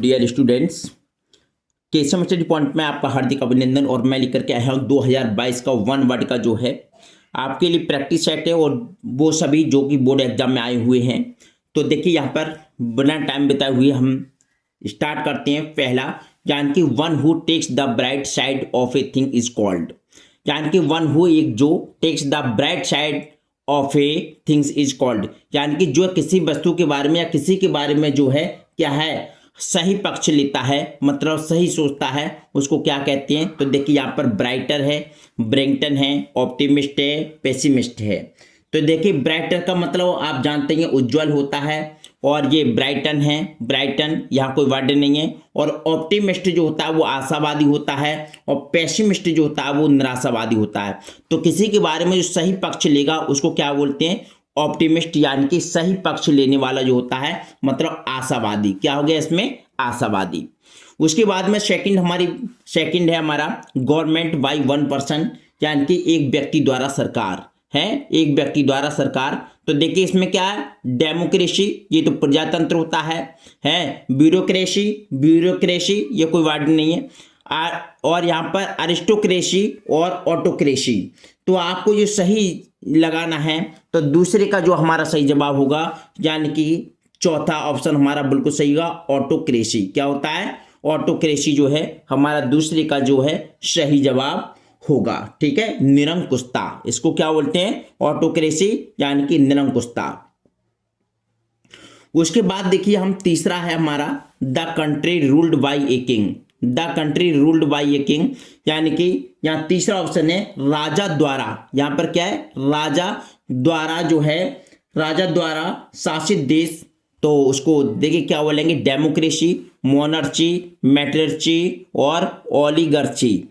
Dear students, Keshav Study Point में आपका हार्दिक अभिनंदन। और मैं लेकर के आया हूँ 2022 का वन वर्ड का जो है आपके लिए प्रैक्टिस सेट है, और वो सभी जो कि बोर्ड एग्जाम में आए हुए हैं। तो देखिए यहाँ पर बिना टाइम बिताए हुए हम स्टार्ट करते हैं। पहला, यानी कि one who takes the bright side of a thing is called. यानी कि वन हु, एक जो, takes the bright side of a things is called, यानी कि जो किसी वस्तु के बारे में या किसी के बारे में जो है क्या है, सही पक्ष लेता है, मतलब सही सोचता है, उसको क्या कहते हैं। तो देखिए यहाँ पर ब्राइटर है, ब्रेंगटन है, ऑप्टिमिस्ट है, पेसिमिस्ट है। तो देखिए ब्राइटर का मतलब आप जानते हैं उज्जवल होता है, और ये ब्राइटन है, ब्राइटन यहाँ कोई वर्ड नहीं है। और ऑप्टिमिस्ट जो होता है वो आशावादी होता है, और पेसिमिस्ट जो होता है वो निराशावादी होता है। तो किसी के बारे में जो सही पक्ष लेगा उसको क्या बोलते हैं, ऑप्टिमिस्ट, यानी कि सही पक्ष लेने वाला जो होता है, मतलब आशावादी। क्या हो गया इसमें, आशावादी। उसके बाद में सेकंड है हमारा गवर्नमेंट बाय वन पर्सन, यानी कि एक व्यक्ति द्वारा सरकार है, एक व्यक्ति द्वारा सरकार। तो देखिए इसमें क्या है, डेमोक्रेसी, ये तो प्रजातंत्र होता है ब्यूरोक्रेसी ये कोई वर्ड नहीं है। और यहाँ पर अरिस्टोक्रेसी और ऑटोक्रेसी। तो आपको जो सही लगाना है, तो दूसरे का जो हमारा सही जवाब होगा, यानी कि चौथा ऑप्शन हमारा बिल्कुल सही होगा, ऑटोक्रेसी। क्या होता है, ऑटोक्रेसी जो है हमारा दूसरे का जो है सही जवाब होगा। ठीक है, निरंकुशता, इसको क्या बोलते हैं, ऑटोक्रेसी, यानी कि निरंकुशता। उसके बाद देखिए हम तीसरा है हमारा the country ruled by a king. The country ruled by a king, यानी कि यहाँ तीसरा ऑप्शन है राजा द्वारा। यहाँ पर क्या है, राजा द्वारा जो है, राजा द्वारा शासित देश। तो उसको देखिए क्या बोलेंगे, डेमोक्रेसी, मोनर्ची, मैट्रिर्ची और ओलिगर्ची।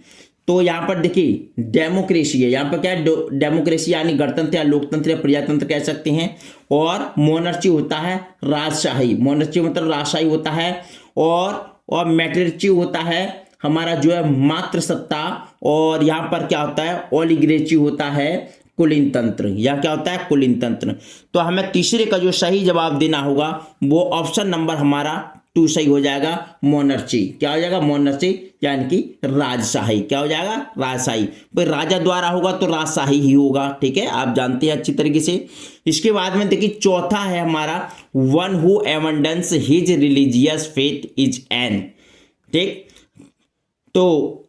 तो यहाँ पर देखिए डेमोक्रेसी है, यहाँ पर क्या है, डेमोक्रेसी यानी गणतंत्र या लोकतंत्र या प्रजातंत्र कह सकते हैं। और मोनर्ची होता है राजशाही, मोनर्ची मतलब राजशाही होता है। और मैट्रिर्ची होता है हमारा जो है मातृसत्ता। और यहाँ पर क्या होता है, ओलिगरेची होता है कुलीन तंत्र, या क्या होता है, कुलीन तंत्र। तो हमें तीसरे का जो सही जवाब देना होगा वो ऑप्शन नंबर हमारा 2 सही हो जाएगा, मोनर्ची। क्या हो जाएगा, मोनर्ची, यानी कि राजशाही। क्या हो जाएगा, राजशाही। भाई राजा द्वारा होगा तो राजशाही ही होगा। ठीक है, आप जानते हैं अच्छी तरीके से। इसके बाद में देखिए चौथा है हमारा one who abandons his religious faith is an. ठीक, तो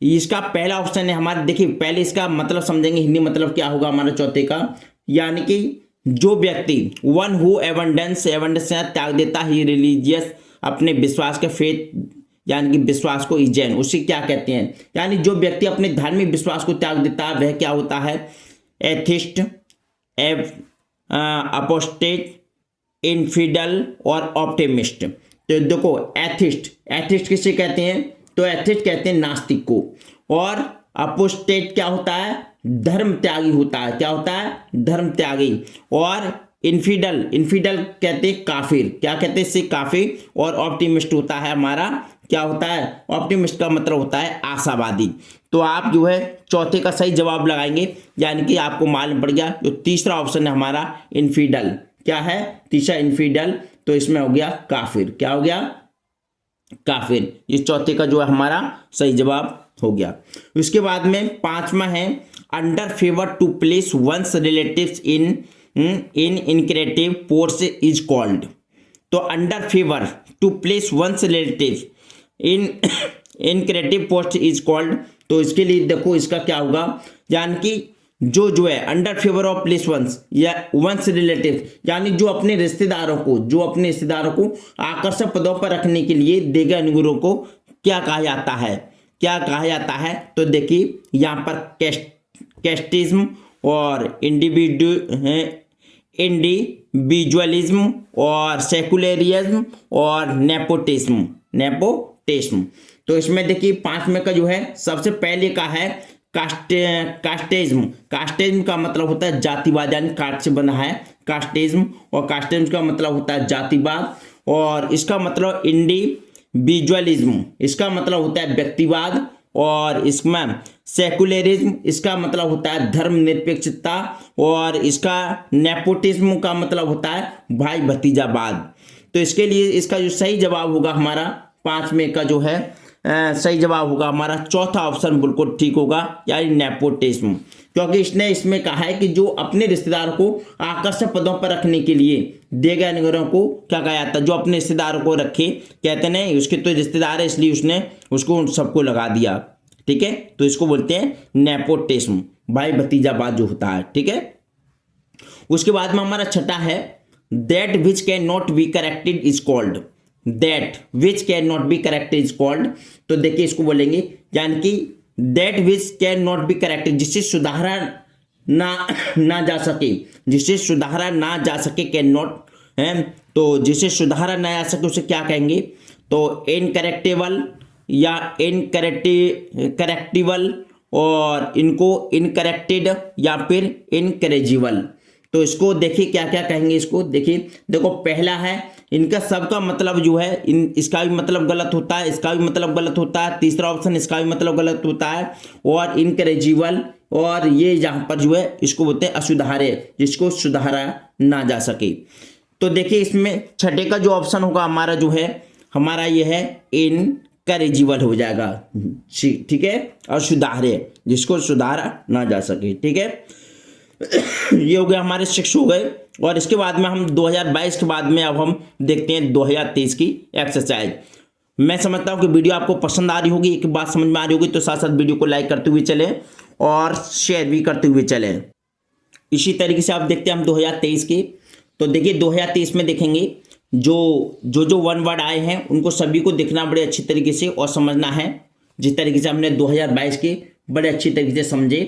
इसका पहला ऑप्शन है हमारा, देखिए पहले इसका मतलब समझेंगे, हिंदी मतलब क्या होगा हमारा चौथे का, यानी कि जो व्यक्ति, वन हु एबंडेंस त्याग देता ही रिलीजियस, अपने विश्वास के, फेथ यानी कि विश्वास को, इजैन, उसे क्या कहते हैं, यानी जो व्यक्ति अपने धार्मिक विश्वास को त्याग देता है वह क्या होता है, एथिस्ट, अपोस्टेट, इनफिडल और ऑप्टिमिस्ट। तो देखो एथिस्ट किसे कहते हैं, तो एथिस्ट कहते हैं नास्तिक को। और अपोस्टेट क्या होता है, धर्म त्यागी होता है। क्या होता है, धर्म त्यागी। और इनफिडल कहते हैं काफिर। क्या कहते हैं, इससे काफिर। और ऑप्टिमिस्ट होता है हमारा, क्या होता है, ऑप्टिमिस्ट का मतलब होता है आशावादी। तो आप जो है चौथे का सही जवाब लगाएंगे, यानी कि आपको मालूम पड़ गया जो तीसरा ऑप्शन है हमारा इनफिडल। क्या है, तीसरा इनफिडल। तो इसमें हो गया काफिर। क्या हो गया, काफिर। इस चौथे का जो है हमारा सही जवाब हो गया। उसके बाद में पांचवा है under favour to place one's relatives in lucrative post is called. तो under favour to place one's relatives in lucrative post is called. तो इसके लिए देखो इसका क्या होगा, यानी कि जो है under favour of place one's या वंस रिलेटिव, यानी जो अपने रिश्तेदारों को आकर्षक पदों पर रखने के लिए देगा अनुग्रह को क्या कहा जाता है। तो देखिए यहाँ पर कैस्टिज्म और इंडिविजुअलिज्म और सेकुलरिज्म और नेपोटिज्म। तो इसमें देखिए पांचवें का जो है सबसे पहले का है कास्टिज्म। कास्टिज्म का मतलब होता है जातिवाद, यानी कास्ट से बना है कास्टिज्म। और कास्टिज्म का मतलब होता है जातिवाद। और इसका मतलब इंडिविजुअलिज्म, इसका मतलब होता है व्यक्तिवाद। और इसमें सेकुलरिज्म, इसका मतलब होता है धर्मनिरपेक्षता। और इसका नेपोटिज्म का मतलब होता है भाई भतीजावाद। तो इसके लिए इसका जो सही जवाब होगा हमारा 5 में का जो है सही जवाब होगा हमारा चौथा ऑप्शन बिल्कुल ठीक होगा, यानी नेपोटिज्म। क्योंकि इसने इसमें कहा है कि जो अपने रिश्तेदारों को आकर्षक पदों पर रखने के लिए दिए गए निगरों को क्या कहा जाता है, जो अपने रिश्तेदारों को रखे, कहते नहीं उसके तो रिश्तेदार है इसलिए उसने उसको सबको लगा दिया। ठीक है, तो इसको बोलते हैं नेपोटिज्म, भाई भतीजावाद जो होता है। ठीक है, उसके बाद में हमारा छठा है that which can not be corrected is called. That which can not be corrected is called, तो देखिए इसको बोलेंगे यानी कि that which can not be corrected, जिससे सुधारा ना जा सके, जिससे सुधारा ना जा सके, कैन नॉट है, तो जिसे सुधारा ना जा सके उसे क्या कहेंगे, तो इनकरेक्टेबल या करेक्टिबल, और इनको इनकरेक्टेड या फिर इनकरेजिबल। तो इसको देखिए क्या क्या कहेंगे, इसको देखिए, देखो पहला है इनका सबका मतलब जो है इसका भी मतलब गलत होता है, इसका भी मतलब गलत होता है, तीसरा ऑप्शन इसका भी मतलब गलत होता है, और इनकरेजिबल, और ये यहाँ पर जो है इसको बोलते हैं असुधार्य, जिसको सुधारा ना जा सके। तो देखिए इसमें छठे का जो ऑप्शन होगा हमारा जो है हमारा ये है इनकरेजिबल हो जाएगा। ठीक है, और सुधार्य, जिसको सुधारा ना जा सके। ठीक है, ये हो गया हमारे 6 हो गए। और इसके बाद में हम 2022 के बाद में अब हम देखते हैं 2023 की एक्सरसाइज। मैं समझता हूँ कि वीडियो आपको पसंद आ रही होगी, एक बात समझ में आ रही होगी, तो साथ साथ वीडियो को लाइक करते हुए चले और शेयर भी करते हुए चले। इसी तरीके से आप देखते हैं हम 2023 की। तो देखिए 2023 में देखेंगे जो वन वर्ड आए हैं उनको सभी को देखना बड़े अच्छी तरीके से और समझना है, जिस तरीके से हमने 2022 के बड़े अच्छी तरीके से समझे।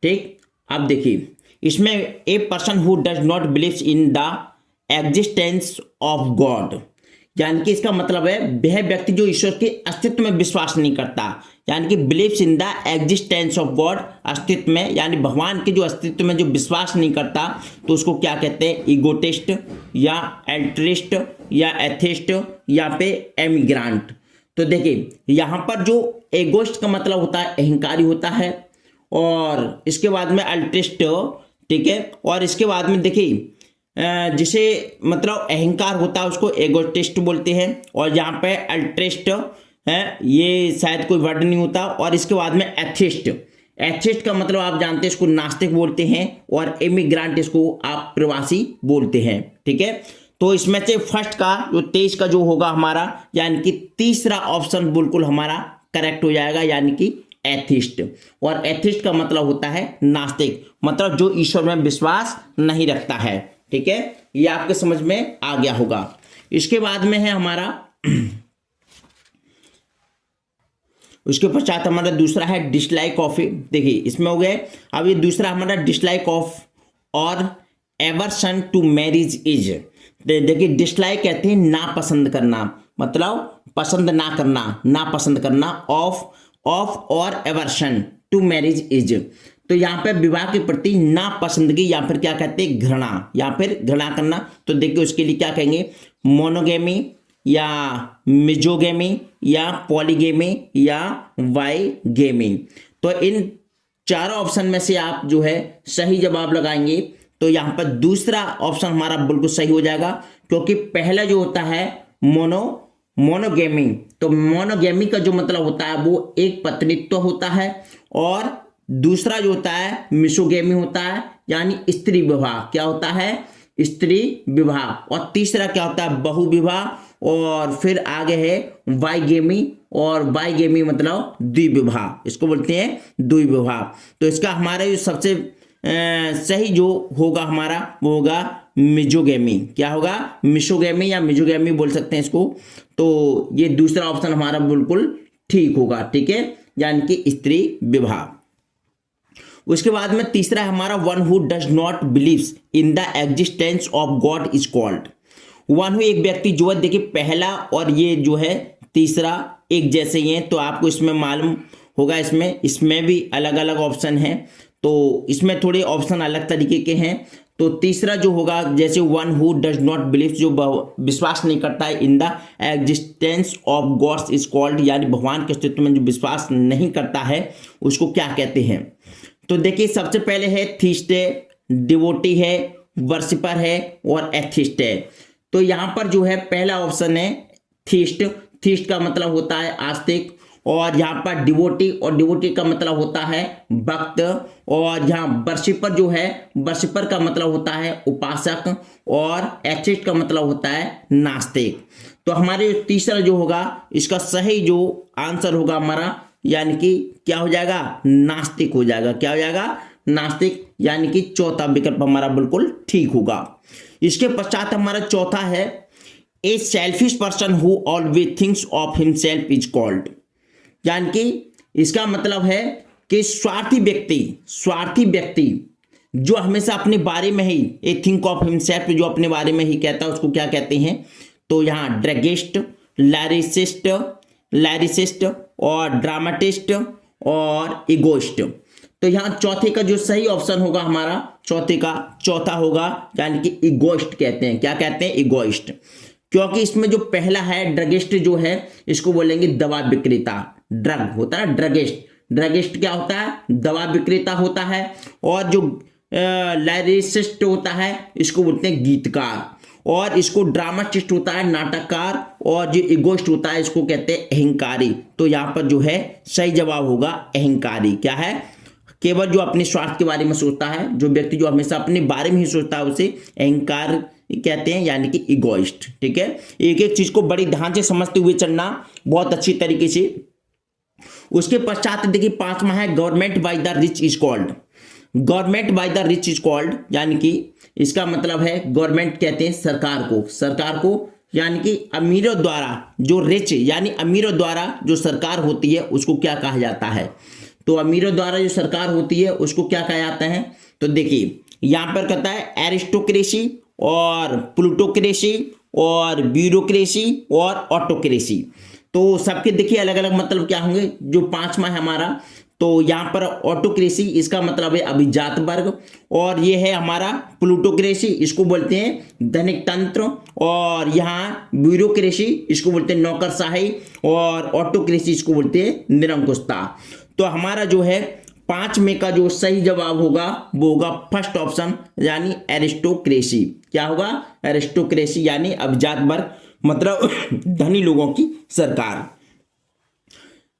ठीक, अब देखिए इसमें a person who does not believes in the existence of God, यानी कि इसका मतलब है वह व्यक्ति जो ईश्वर के अस्तित्व में विश्वास नहीं करता, यानी कि believes in the existence of God, अस्तित्व में, यानी भगवान के जो अस्तित्व में जो विश्वास नहीं करता, तो उसको क्या कहते हैं, ईगोटिस्ट या एल्ट्रिस्ट या एथिस्ट या पे एमिग्रांट। तो देखिए यहाँ पर जो एगोस्ट का मतलब होता है अहंकारी होता है, और इसके बाद में अल्ट्रिस्ट। ठीक है, और इसके बाद में देखिए जिसे मतलब अहंकार होता है उसको एगोटिस्ट बोलते हैं, और यहाँ पे अल्ट्रिस्ट है, ये शायद कोई वर्ड नहीं होता। और इसके बाद में एथिस्ट, एथिस्ट का मतलब आप जानते हैं इसको नास्तिक बोलते हैं, और इमिग्रांट इसको आप प्रवासी बोलते हैं। ठीक है, तो इसमें से फर्स्ट का जो 23 का जो होगा हमारा, यानी कि तीसरा ऑप्शन बिल्कुल हमारा करेक्ट हो जाएगा, यानी कि एथिस्ट। और एथिस्ट का मतलब होता है नास्तिक, मतलब जो ईश्वर में विश्वास नहीं रखता है। ठीक है, ये आपके समझ में आ गया होगा। इसके बाद में है हमारा उसके पश्चात हमारा दूसरा है डिसलाइक ऑफ। देखिए इसमें हो गए, अब ये दूसरा हमारा डिसलाइक ऑफ और एवर्सन टू मैरिज इज। देखिए डिसलाइक कहते हैं नापसंद करना, मतलब पसंद ना करना, नापसंद करना, ऑफ और एवर्शन टू मैरिज इज। तो यहाँ पे विवाह के प्रति नापसंदगी या फिर क्या कहते हैं घृणा, या फिर घृणा करना। तो देखिए उसके लिए क्या कहेंगे, मोनोगेमी या मिजोगेमी या पॉलीगेमी या वाइगेमी। तो इन चारों ऑप्शन में से आप जो है सही जवाब लगाएंगे, तो यहाँ पर दूसरा ऑप्शन हमारा बिल्कुल सही हो जाएगा, क्योंकि पहला जो होता है मोनोगेमी, तो मोनोगेमी का जो मतलब होता है वो एक पत्नीत्व होता है, और दूसरा जो होता है मिसोगेमी होता है, यानी स्त्री विवाह। क्या होता है, स्त्री विवाह। और तीसरा क्या होता है, बहु विवाह। और फिर आगे है वाइगेमी, और वाइगेमी मतलब द्विविवाह, इसको बोलते हैं द्विविवाह। तो इसका हमारा जो सबसे सही जो होगा हमारा वो होगा मिजोगेमी। क्या होगा, मिसोगेमी या मिजोगेमी बोल सकते हैं इसको। तो ये दूसरा ऑप्शन हमारा बिल्कुल ठीक होगा। ठीक है, यानी कि स्त्री विवाह। उसके बाद में तीसरा है हमारा one who does not believes in the existence of God is called. One who एक व्यक्ति जो है, देखिए पहला और ये जो है तीसरा एक जैसे ही हैं, तो आपको इसमें मालूम होगा इसमें भी अलग अलग ऑप्शन हैं, तो इसमें थोड़े ऑप्शन अलग तरीके के हैं। तो तीसरा जो होगा, जैसे one who does not believe, जो विश्वास नहीं करता है in the existence of God's is called, यानी भगवान के अस्तित्व में जो विश्वास नहीं करता है उसको क्या कहते हैं। तो देखिए सबसे पहले है थीस्ट है, डिवोटी है, वर्शिपर है और एथिस्ट है। तो यहाँ पर जो है पहला ऑप्शन है थीस्ट। थीस्ट का मतलब होता है आस्तिक। और यहाँ पर डिवोटी, और डिवोटी का मतलब होता है भक्त। और यहाँ वर्शिपर जो है, वर्शिपर का मतलब होता है उपासक। और एथिस्ट का मतलब होता है नास्तिक। तो हमारे तीसरा जो होगा, इसका सही जो आंसर होगा हमारा, यानी कि क्या हो जाएगा, नास्तिक हो जाएगा। क्या हो जाएगा, नास्तिक, यानी कि चौथा विकल्प हमारा बिल्कुल ठीक होगा। इसके पश्चात हमारा चौथा है a selfish person who always thinks of himself is called. यानी कि इसका मतलब है कि स्वार्थी व्यक्ति जो हमेशा अपने बारे में ही, ए थिंक ऑफ हिमसेल्फ, जो अपने बारे में ही कहता है, उसको क्या कहते हैं। तो यहाँ ड्रैगिस्ट, लैरिसिस्ट और ड्रामाटिस्ट और इगोइस्ट। तो यहाँ चौथे का जो सही ऑप्शन होगा हमारा, चौथा होगा, यानी कि इगोइस्ट कहते हैं। क्या कहते हैं, इगोइस्ट। क्योंकि इसमें जो पहला है ड्रगिस्ट जो है, इसको बोलेंगे दवा विक्रेता। ड्रग होता है ड्रगिस्ट क्या होता है, दवा विक्रेता होता है। और जो लाइरिसिस्ट होता है, इसको बोलते हैं गीतकार। और इसको ड्रामाटिस्ट होता है नाटककार। और जो इगोइस्ट होता है, इसको कहते हैं अहंकारी। तो यहाँ पर जो है सही जवाब होगा अहंकारी। क्या है, केवल जो अपने स्वार्थ के बारे में सोचता है, जो व्यक्ति जो हमेशा अपने बारे में ही सोचता है, उसे अहंकार कहते हैं, यानी कि इगोइस्ट। ठीक है, एक एक चीज को बड़ी ध्यान से समझते हुए चलना बहुत अच्छी तरीके से। उसके पश्चात देखिए पांचवा है government by the rich is called. Government by the rich is called, यानी कि इसका मतलब है गवर्नमेंट कहते हैं सरकार को, यानी कि अमीरों द्वारा, जो रिच यानी अमीरों द्वारा जो सरकार होती है, उसको क्या कहा जाता है। तो अमीरों द्वारा जो सरकार होती है, उसको क्या कहा जाता है। तो देखिए यहां पर कहता है एरिस्टोक्रेसी और प्लूटोक्रेसी और ब्यूरोक्रेसी और ऑटोक्रेसी। तो सबके देखिए अलग अलग मतलब क्या होंगे। जो पांचवा है हमारा, तो यहाँ पर ऑटोक्रेसी, इसका मतलब है अभिजात वर्ग। और ये है हमारा प्लूटोक्रेसी, इसको बोलते हैं धनिक तंत्र। और यहाँ ब्यूरोक्रेसी, इसको बोलते हैं नौकरशाही। और ऑटोक्रेसी, इसको बोलते हैं निरंकुशता। तो हमारा जो है 5 में का जो सही जवाब होगा, वो होगा फर्स्ट ऑप्शन, यानी एरिस्टोक्रेसी। क्या होगा, एरिस्टोक्रेसी, यानी अभिजात वर्ग, मतलब धनी लोगों की सरकार।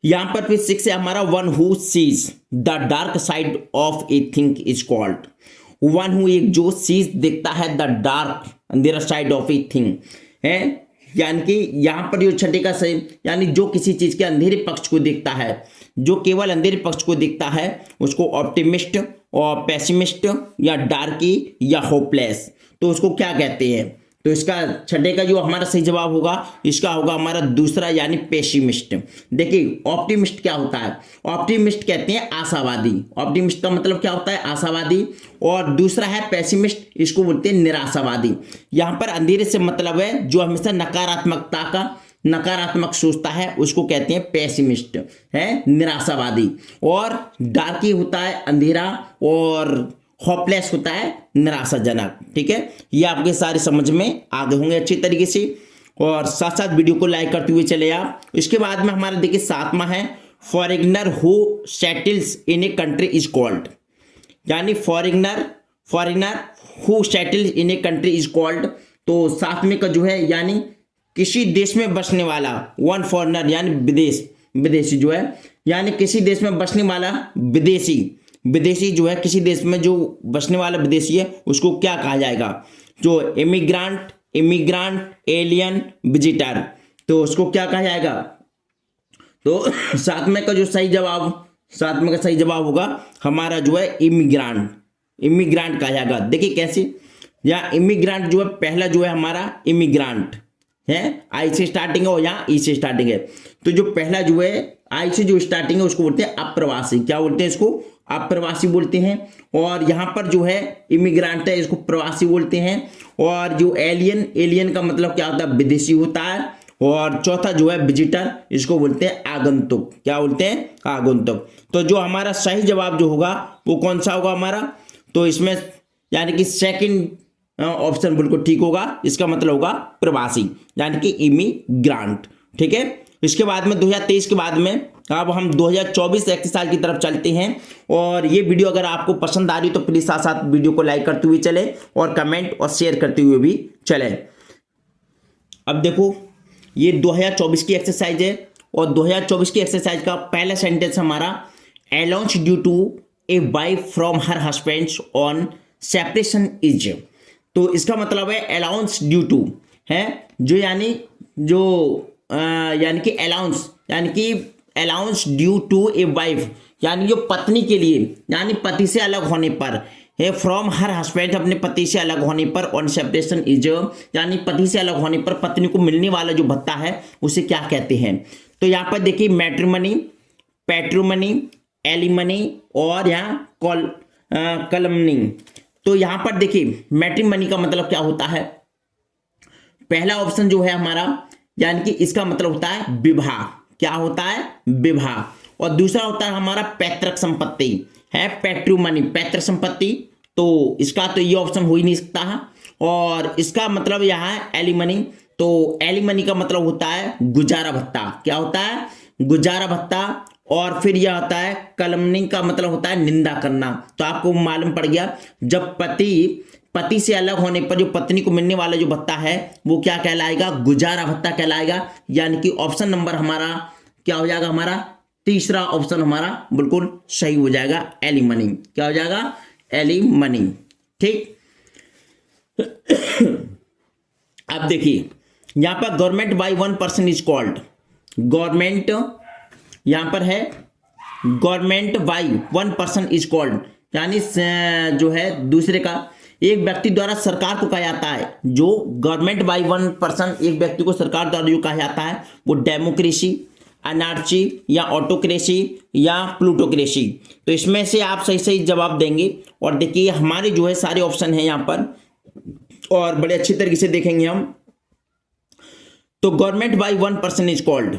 यहां पर फिर 6 है हमारा one who seize the dark side of a thing is called. One who, एक जो सीज देखता है द डार्क, अंधेरा साइड ऑफ ए थिंग है, यानी कि यहां पर जो छठे का सही, यानी जो किसी चीज के अंधेरे पक्ष को देखता है, जो केवल अंधेरे पक्ष को देखता है, उसको ऑप्टिमिस्ट और पेसिमिस्ट या डार्की या होपलेस, तो उसको क्या कहते हैं। तो इसका छठे का जो हमारा सही जवाब होगा, इसका होगा हमारा दूसरा, यानी पेसिमिस्ट। देखिए ऑप्टिमिस्ट क्या होता है, ऑप्टिमिस्ट कहते हैं आशावादी। ऑप्टिमिस्ट का मतलब क्या होता है, आशावादी। और दूसरा है पेसिमिस्ट, इसको बोलते हैं निराशावादी। यहाँ पर अंधेरे से मतलब है जो हमेशा नकारात्मक सोचता है, उसको कहते हैं पेसिमिस्ट, है निराशावादी। और डार्की होता है अंधेरा, और होपलेस होता है निराशाजनक। ठीक है, ये आपके सारे समझ में आ गए होंगे अच्छी तरीके से। और साथ साथ वीडियो को लाइक करते हुए चले आप। इसके बाद में हमारा देखिए 7वां है foreigner who settles in a country is called. यानी foreigner who settles in a country is called. तो 7वें का जो है, यानी किसी देश में बसने वाला, वन फॉरेनर यानी विदेशी जो है, यानी किसी देश में बसने वाला विदेशी जो है, किसी देश में जो बसने वाला विदेशी है, उसको क्या कहा जाएगा। जो इमिग्रांट, एलियन, विजिटर, तो उसको क्या कहा जाएगा। तो 7वें का सही जवाब होगा हमारा जो है इमिग्रांट कहा जाएगा। देखिए कैसे, यहाँ इमिग्रांट जो है, पहला जो है हमारा इमिग्रांट है, आई से स्टार्टिंग है और यहाँ ई से स्टार्टिंग है। तो जो पहला जो है आई से जो स्टार्टिंग है, उसको बोलते हैं अप्रवासी। क्या बोलते हैं, इसको अप्रवासी बोलते हैं। और यहाँ पर जो है इमिग्रांट है, इसको प्रवासी बोलते हैं। और जो एलियन का मतलब क्या होता है, विदेशी होता है। और चौथा जो है विजिटर, इसको बोलते हैं आगंतुक। क्या बोलते हैं, आगंतुक। तो जो हमारा सही जवाब जो होगा वो कौन सा होगा हमारा, तो इसमें यानी कि सेकंड ऑप्शन बिल्कुल ठीक होगा। इसका मतलब होगा प्रवासी, यानी कि इमिग्रांट। ठीक है, इसके बाद में 2023 के बाद में अब हम 2024 21 साल की तरफ चलते हैं। और ये वीडियो अगर आपको पसंद आ रही तो प्लीज साथ साथ वीडियो को लाइक करते हुए चले और कमेंट और शेयर करते हुए भी चले। अब देखो ये 2024 की एक्सरसाइज है और 2024 की एक्सरसाइज का पहला सेंटेंस हमारा allowance due to a wife from her husband on separation is. तो इसका मतलब है अलाउंस ड्यू टू है जो यानी कि allowance due to a wife यानी जो पत्नी के लिए यानी पति से अलग होने पर है, फ्रॉम हर हस्बैंड अपने पति से अलग होने पर, ऑन सेपरेशन इज यानी पति से अलग होने पर पत्नी को मिलने वाला जो भत्ता है उसे क्या कहते हैं। तो यहाँ पर देखिए मैट्रिमनी, पैट्रिमनी, एलिमनी और यहाँ कलमनी। तो यहाँ पर देखिए मैट्रिमनी का मतलब क्या होता है, पहला ऑप्शन जो है हमारा यानी कि इसका मतलब होता है विवाह, क्या होता है विवाह, और दूसरा होता है हमारा पैतृक संपत्ति है पैट्रिमनी, पैतृक संपत्ति। तो इसका तो ये ऑप्शन हो ही नहीं सकता है। और इसका मतलब यहाँ है एलिमनी, तो एलिमनी का मतलब होता है गुजारा भत्ता, क्या होता है गुजारा भत्ता। और फिर यह होता है कलमनी का मतलब होता है निंदा करना। तो आपको मालूम पड़ गया जब पति से अलग होने पर जो पत्नी को मिलने वाला जो भत्ता है वो क्या कहलाएगा, गुजारा भत्ता कहलाएगा। यानी कि ऑप्शन नंबर हमारा क्या हो जाएगा, हमारा तीसरा ऑप्शन हमारा बिल्कुल सही हो जाएगा, एलिमनी। क्या हो जाएगा, एलिमनी। ठीक। अब देखिए यहां पर government by one person is called, government यहां पर है government by one person is called यानी जो है दूसरे का एक व्यक्ति द्वारा सरकार को कहा जाता है। जो गवर्नमेंट बाय वन पर्सन एक व्यक्ति को सरकार द्वारा जो कहा जाता है वो डेमोक्रेसी, अनार्ची या ऑटोक्रेसी या प्लूटोक्रेसी। तो इसमें से आप सही सही जवाब देंगे। और देखिए हमारे जो है सारे ऑप्शन हैं यहाँ पर और बड़े अच्छे तरीके से देखेंगे हम। तो government by one person is called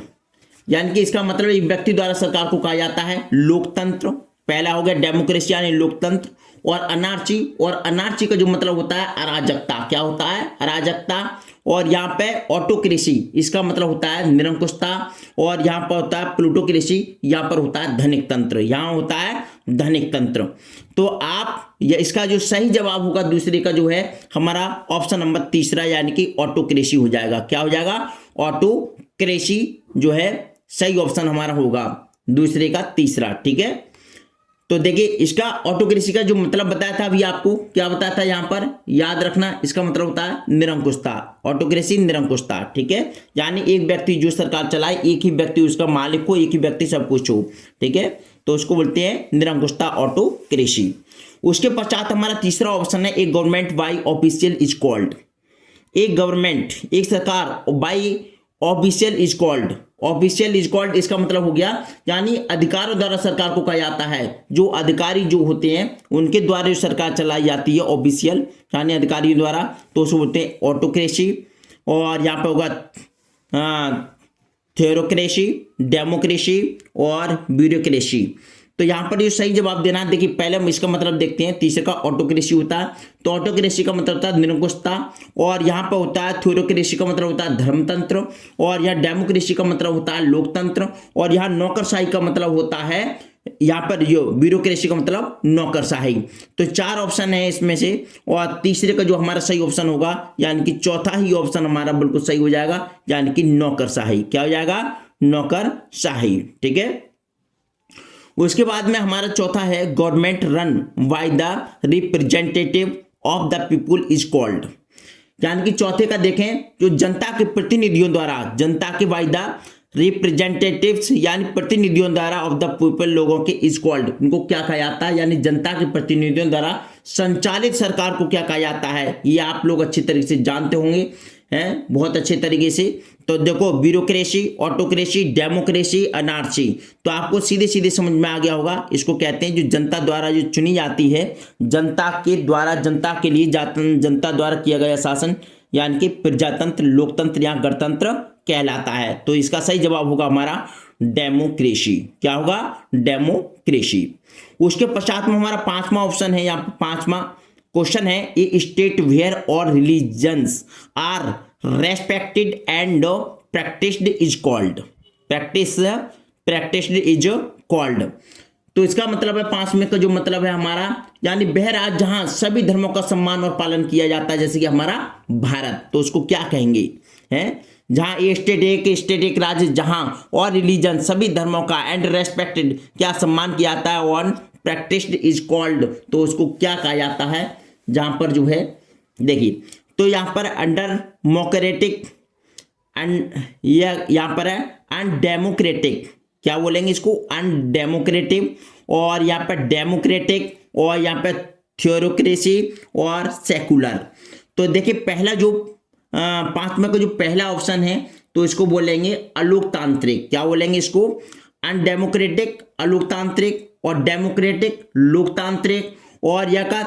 यानी कि इसका मतलब एक व्यक्ति द्वारा सरकार को कहा जाता है लोकतंत्र, पहला हो गया डेमोक्रेसी यानी लोकतंत्र, और अनार्ची का जो मतलब होता है अराजकता, क्या होता है अराजकता। और यहाँ पे ऑटोक्रेसी इसका मतलब होता है निरंकुशता, और यहाँ पर होता है प्लूटोक्रेसी, यहाँ पर होता है धनिक तंत्र, यहाँ होता है धनिक तंत्र। तो आप इसका जो सही जवाब होगा दूसरे का जो है हमारा ऑप्शन नंबर तीसरा यानी कि ऑटोक्रेसी हो जाएगा। क्या हो जाएगा, ऑटोक्रेसी जो है सही ऑप्शन हमारा होगा दूसरे का तीसरा। ठीक है। तो देखिए इसका ऑटोक्रेसी का जो मतलब बताया था अभी आपको, क्या बताया था यहाँ पर याद रखना, इसका मतलब होता है निरंकुशता, ऑटोक्रेसी निरंकुशता। ठीक है। यानी एक व्यक्ति जो सरकार चलाए, एक ही व्यक्ति उसका मालिक हो, एक ही व्यक्ति सब कुछ हो। ठीक है। तो उसको बोलते हैं निरंकुशता, ऑटोक्रेसी। उसके पश्चात हमारा तीसरा ऑप्शन है एक government by official is called, एक गवर्नमेंट एक सरकार by official is called, official is called इसका मतलब हो गया यानी अधिकारों द्वारा सरकार को कहा जाता है, जो अधिकारी जो होते हैं उनके द्वारा जो सरकार चलाई जाती है ऑफिशियल यानी अधिकारियों द्वारा, तो उसको बोलते हैं ऑटोक्रेसी। और यहाँ पे होगा थ्योरोक्रेसी, डेमोक्रेसी और ब्यूरोक्रेसी। तो यहाँ पर ये सही जवाब देना है। देखिए पहले हम इसका मतलब देखते हैं, तीसरे का ऑटोक्रेसी होता है। तो ऑटोक्रेसी का मतलब होता है निरंकुशता, और यहाँ पर होता है थ्योरोक्रेसी का मतलब होता है धर्मतंत्र, और यहाँ डेमोक्रेसी का मतलब होता है लोकतंत्र, और यहाँ नौकरशाही का मतलब होता है यहाँ पर जो ब्यूरोक्रेसी का मतलब नौकरशाही। तो चार ऑप्शन है इसमें से, और तीसरे का जो हमारा सही ऑप्शन होगा यानी कि चौथा ही ऑप्शन हमारा बिल्कुल सही हो जाएगा यानी कि नौकरशाही। क्या हो जाएगा, नौकरशाही। ठीक है। उसके बाद में हमारा चौथा है government run by the representative of the people is called, यानी कि चौथे का देखें जो जनता के प्रतिनिधियों द्वारा, जनता के बाय द रिप्रेजेंटेटिव्स यानी प्रतिनिधियों द्वारा ऑफ द पीपल लोगों के इज कॉल्ड, उनको क्या कहा जाता है यानी जनता के प्रतिनिधियों द्वारा संचालित सरकार को क्या कहा जाता है, ये आप लोग अच्छी तरीके से जानते होंगे हैं बहुत अच्छे तरीके से। तो देखो ब्यूरोक्रेसी, ऑटोक्रेसी, डेमोक्रेसी, अनार्ची, तो आपको सीधे सीधे समझ में आ गया होगा। इसको कहते हैं जो जनता द्वारा जो चुनी जाती है, जनता के द्वारा जनता के लिए जनता द्वारा किया गया शासन यानी कि प्रजातंत्र, लोकतंत्र या गणतंत्र कहलाता है। तो इसका सही जवाब होगा हमारा डेमोक्रेसी। क्या होगा, डेमोक्रेसी। उसके पश्चात में हमारा पांचवा ऑप्शन है, यहाँ पांचवा क्वेश्चन है a state where all religions are respected and practised is called, practised is called. तो इसका मतलब है पांचवें का जो मतलब है हमारा यानी वह राज्य जहां सभी धर्मों का सम्मान और पालन किया जाता है जैसे कि हमारा भारत, तो उसको क्या कहेंगे हैं जहाँ ए स्टेट एक राज्य, जहाँ और रिलीजन सभी धर्मों का एंड रेस्पेक्टेड क्या सम्मान किया जाता है, वन प्रैक्टिस्ड इज कॉल्ड, तो उसको क्या कहा जाता है, जहाँ पर जो है देखिए, तो यहाँ पर अंडर मोक्रेटिक एंड यहाँ पर है अनडेमोक्रेटिक, क्या बोलेंगे इसको, अनडेमोक्रेटिक, और यहाँ पर डेमोक्रेटिक, और यहाँ पर थियोरोक्रेसी और सेकुलर। तो देखिए पहला जो 5 में का जो पहला ऑप्शन है तो इसको बोलेंगे अलोकतांत्रिक, क्या बोलेंगे इसको, अनडेमोक्रेटिक अलोकतांत्रिक, और डेमोक्रेटिक लोकतांत्रिक, और यह का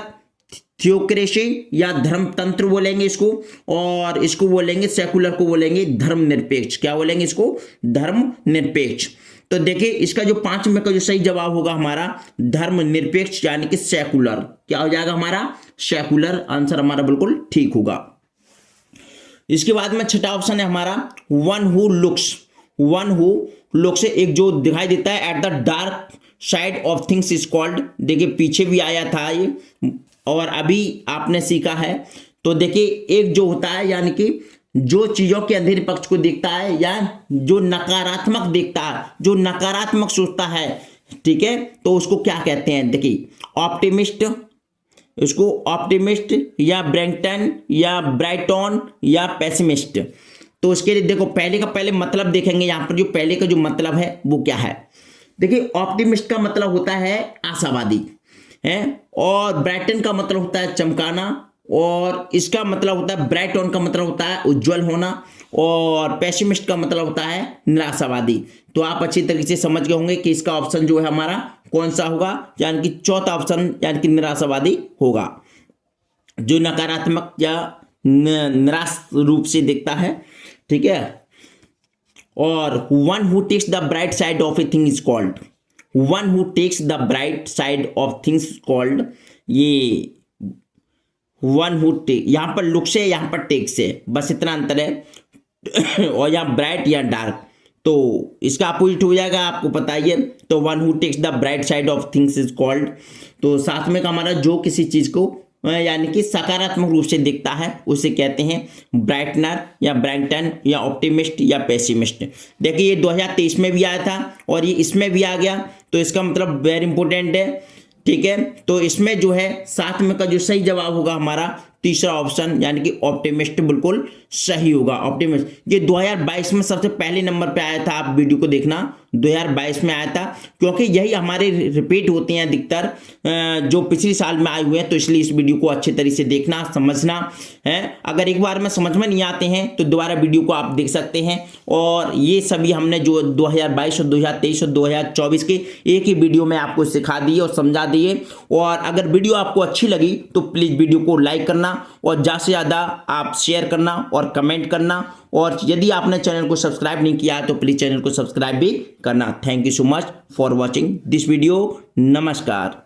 थियोक्रेसी या धर्मतंत्र बोलेंगे इसको, और इसको बोलेंगे सेकुलर को बोलेंगे धर्मनिरपेक्ष, क्या बोलेंगे इसको, धर्मनिरपेक्ष। तो देखिए इसका जो 5 में का जो सही जवाब होगा हमारा धर्मनिरपेक्ष यानी कि सेकुलर, क्या हो जाएगा हमारा सेकुलर, आंसर हमारा बिल्कुल ठीक होगा। इसके बाद में छठा ऑप्शन है हमारा वन हु लुक्स, एक जो दिखाई देता है at the dark side of things is called, देखिए पीछे भी आया था ये और अभी आपने सीखा है। तो देखिए एक जो होता है यानी कि जो चीजों के अंधेरे पक्ष को देखता है या जो नकारात्मक देखता है, जो नकारात्मक सोचता है, ठीक है, तो उसको क्या कहते हैं, देखिए ऑप्टिमिस्ट, उसको ऑप्टिमिस्ट या ब्रैंकटन या ब्राइटन या पेसिमिस्ट। तो उसके लिए देखो पहले का पहले मतलब देखेंगे, यहाँ पर जो पहले का जो मतलब है वो क्या है, देखिए ऑप्टिमिस्ट का मतलब होता है आशावादी है, और ब्राइटन का मतलब होता है चमकाना, और इसका मतलब होता है ब्राइटन का मतलब होता है उज्जवल होना, और पेसिमिस्ट का मतलब होता है निराशावादी। तो आप अच्छी तरीके से समझ गए होंगे कि इसका ऑप्शन जो है हमारा कौन सा होगा, यानी कि चौथा ऑप्शन यानी कि निराशावादी होगा, जो नकारात्मक या निराश रूप से दिखता है, ठीक है। और one who takes the bright side of a thing is called, one who takes the bright side of things called, ये वन हु टेक, यहाँ पर लुक से यहाँ पर टेक से बस इतना अंतर है, और यहाँ ब्राइट या डार्क, तो इसका अपोजिट हो जाएगा, आपको पता ही है। तो one who takes the bright side of things is called, तो साथ में का हमारा जो किसी चीज को यानी कि सकारात्मक रूप से दिखता है उसे कहते हैं ब्राइटनर या ब्रैंकटन या ऑप्टिमिस्ट या पेसिमिस्ट। देखिए ये 2023 में भी आया था और ये इसमें भी आ गया, तो इसका मतलब वेरी इंपॉर्टेंट है, ठीक है। तो इसमें जो है 7 में का जो सही जवाब होगा हमारा तीसरा ऑप्शन यानी कि ऑप्टिमिस्ट बिल्कुल सही होगा, ऑप्टिमिस्ट। ये 2022 में सबसे पहले नंबर पे आया था, आप वीडियो को देखना 2022 में आया था, क्योंकि यही हमारे रिपीट होते हैं अधिकतर जो पिछले साल में आए हुए हैं, तो इसलिए इस वीडियो को अच्छे तरीके से देखना समझना है। अगर एक बार में समझ में नहीं आते हैं तो दोबारा वीडियो को आप देख सकते हैं। और ये सभी हमने जो 2022 और 2023 और 2024 के एक ही वीडियो में आपको सिखा दिए और समझा दिए। और अगर वीडियो आपको अच्छी लगी तो प्लीज़ वीडियो को लाइक करना और ज़्यादा से ज़्यादा आप शेयर करना और कमेंट करना, और यदि आपने चैनल को सब्सक्राइब नहीं किया है तो प्लीज़ चैनल को सब्सक्राइब भी करना। Thank you so much for watching this video. नमस्कार।